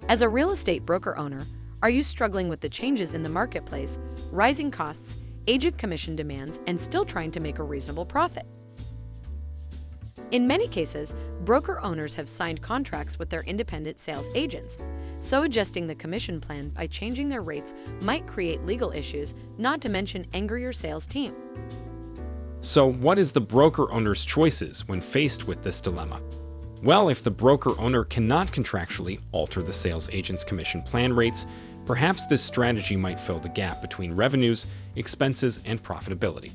As a real estate broker owner, are you struggling with the changes in the marketplace, rising costs, agent commission demands, and still trying to make a reasonable profit? In many cases, broker owners have signed contracts with their independent sales agents, so adjusting the commission plan by changing their rates might create legal issues, not to mention anger your sales team. So what is the broker owner's choices when faced with this dilemma? Well, if the broker owner cannot contractually alter the sales agent's commission plan rates, perhaps this strategy might fill the gap between revenues, expenses, and profitability.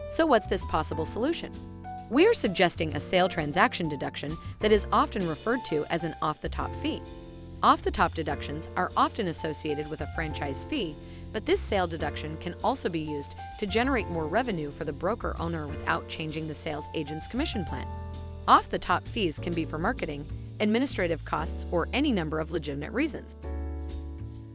So what's this possible solution? We are suggesting a sale transaction deduction that is often referred to as an off-the-top fee. Off-the-top deductions are often associated with a franchise fee, but this sale deduction can also be used to generate more revenue for the broker owner without changing the sales agent's commission plan. Off-the-top fees can be for marketing, administrative costs, or any number of legitimate reasons.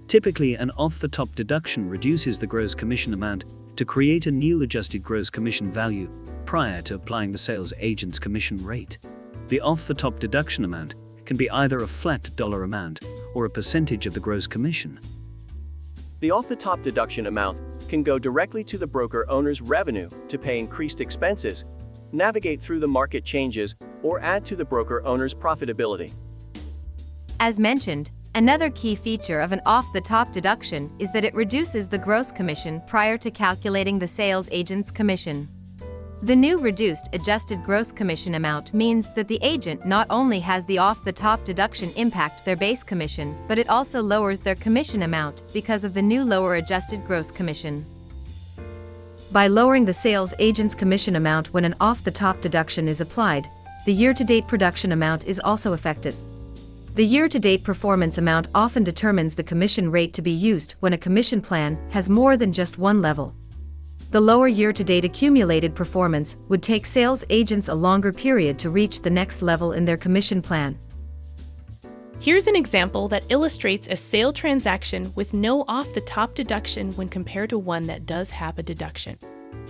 Typically, an off-the-top deduction reduces the gross commission amount to create a new adjusted gross commission value prior to applying the sales agent's commission rate. The off-the-top deduction amount can be either a flat dollar amount or a percentage of the gross commission. The off-the-top deduction amount can go directly to the broker owner's revenue to pay increased expenses, navigate through the market changes, or add to the broker owner's profitability. As mentioned, another key feature of an off-the-top deduction is that it reduces the gross commission prior to calculating the sales agent's commission. The new reduced adjusted gross commission amount means that the agent not only has the off-the-top deduction impact their base commission, but it also lowers their commission amount because of the new lower adjusted gross commission. By lowering the sales agent's commission amount when an off-the-top deduction is applied, the year-to-date production amount is also affected. The year-to-date performance amount often determines the commission rate to be used when a commission plan has more than just one level. The lower year-to-date accumulated performance would take sales agents a longer period to reach the next level in their commission plan. Here's an example that illustrates a sale transaction with no off-the-top deduction when compared to one that does have a deduction.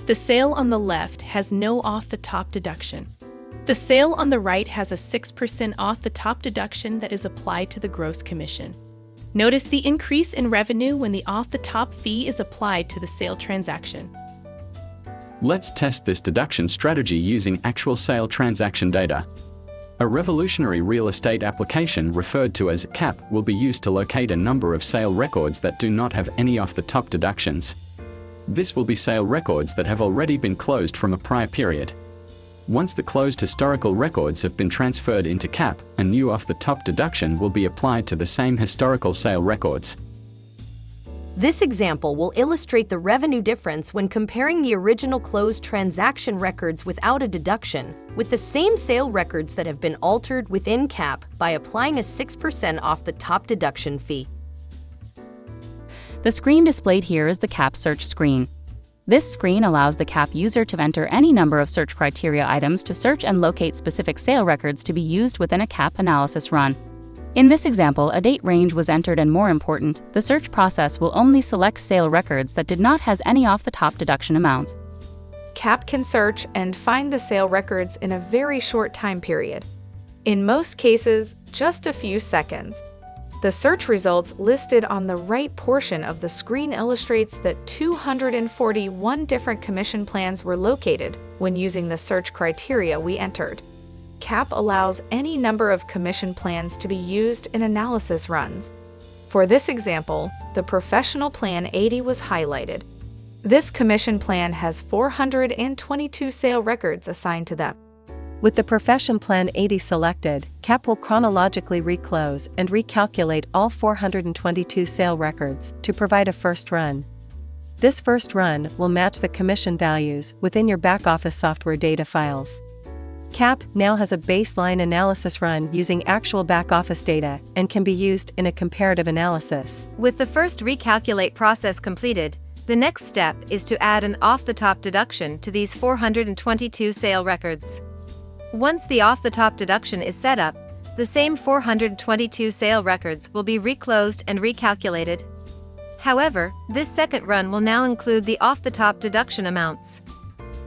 The sale on the left has no off-the-top deduction. The sale on the right has a 6% off-the-top deduction that is applied to the gross commission. Notice the increase in revenue when the off-the-top fee is applied to the sale transaction. Let's test this deduction strategy using actual sale transaction data. A revolutionary real estate application referred to as CAP will be used to locate a number of sale records that do not have any off-the-top deductions. This will be sale records that have already been closed from a prior period. Once the closed historical records have been transferred into CAP, a new off-the-top deduction will be applied to the same historical sale records. This example will illustrate the revenue difference when comparing the original closed transaction records without a deduction with the same sale records that have been altered within CAP by applying a 6% off-the-top deduction fee. The screen displayed here is the CAP search screen. This screen allows the CAP user to enter any number of search criteria items to search and locate specific sale records to be used within a CAP analysis run. In this example, a date range was entered, and more important, the search process will only select sale records that did not have any off-the-top deduction amounts. CAP can search and find the sale records in a very short time period. In most cases, just a few seconds. The search results listed on the right portion of the screen illustrates that 241 different commission plans were located when using the search criteria we entered. CAP allows any number of commission plans to be used in analysis runs. For this example, the Professional Plan 80 was highlighted. This commission plan has 422 sale records assigned to them. With the Profession Plan 80 selected, CAP will chronologically reclose and recalculate all 422 sale records to provide a first run. This first run will match the commission values within your back-office software data files. CAP now has a baseline analysis run using actual back-office data and can be used in a comparative analysis. With the first recalculate process completed, the next step is to add an off-the-top deduction to these 422 sale records. Once the off-the-top deduction is set up, the same 422 sale records will be reclosed and recalculated. However, this second run will now include the off-the-top deduction amounts.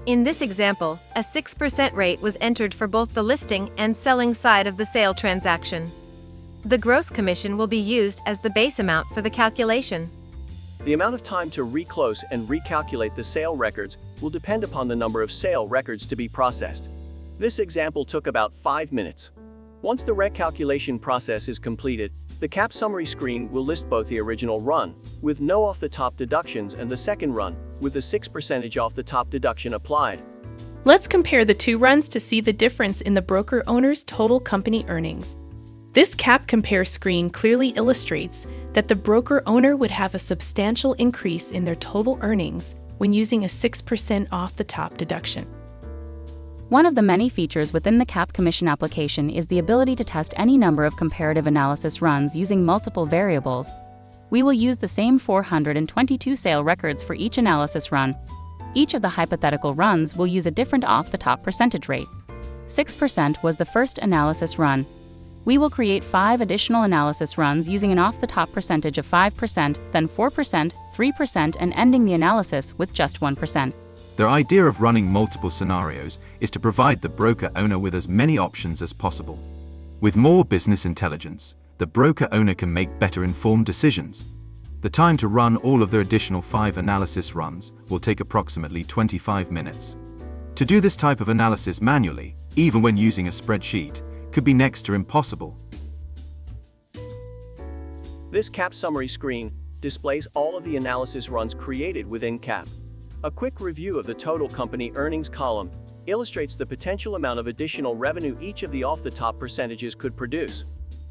In this example, a 6% rate was entered for both the listing and selling side of the sale transaction. The gross commission will be used as the base amount for the calculation. The amount of time to reclose and recalculate the sale records will depend upon the number of sale records to be processed. This example took about 5 minutes. Once the recalculation process is completed, the CAP summary screen will list both the original run, with no off-the-top deductions, and the second run, with a 6% off-the-top deduction applied. Let's compare the two runs to see the difference in the broker owner's total company earnings. This CAP Compare screen clearly illustrates that the broker owner would have a substantial increase in their total earnings when using a 6% off-the-top deduction. One of the many features within the CAP Commission application is the ability to test any number of comparative analysis runs using multiple variables. We will use the same 422 sale records for each analysis run. Each of the hypothetical runs will use a different off-the-top percentage rate. 6% was the first analysis run. We will create 5 additional analysis runs using an off-the-top percentage of 5%, then 4%, 3%, and ending the analysis with just 1%. The idea of running multiple scenarios is to provide the broker owner with as many options as possible. With more business intelligence, the broker owner can make better informed decisions. The time to run all of their additional 5 analysis runs will take approximately 25 minutes. To do this type of analysis manually, even when using a spreadsheet, could be next to impossible. This CAP summary screen displays all of the analysis runs created within CAP. A quick review of the total company earnings column illustrates the potential amount of additional revenue each of the off-the-top percentages could produce.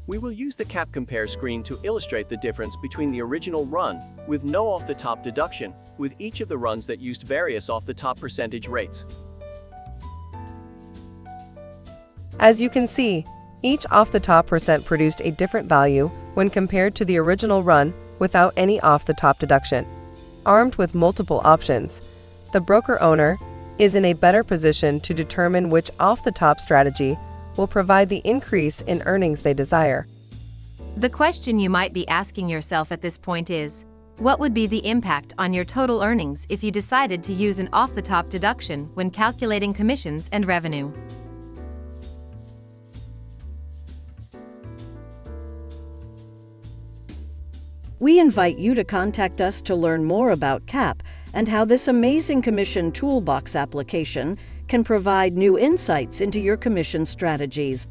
We will use the CAP Compare screen to illustrate the difference between the original run, with no off-the-top deduction, with each of the runs that used various off-the-top percentage rates. As you can see, each off-the-top percent produced a different value when compared to the original run without any off-the-top deduction. Armed with multiple options, the broker owner is in a better position to determine which off-the-top strategy will provide the increase in earnings they desire. The question you might be asking yourself at this point is, what would be the impact on your total earnings if you decided to use an off-the-top deduction when calculating commissions and revenue? We invite you to contact us to learn more about CAP and how this amazing commission toolbox application can provide new insights into your commission strategies.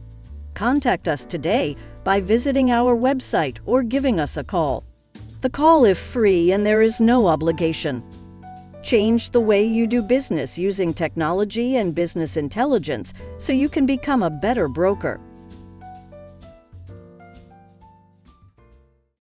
Contact us today by visiting our website or giving us a call. The call is free and there is no obligation. Change the way you do business using technology and business intelligence so you can become a better broker.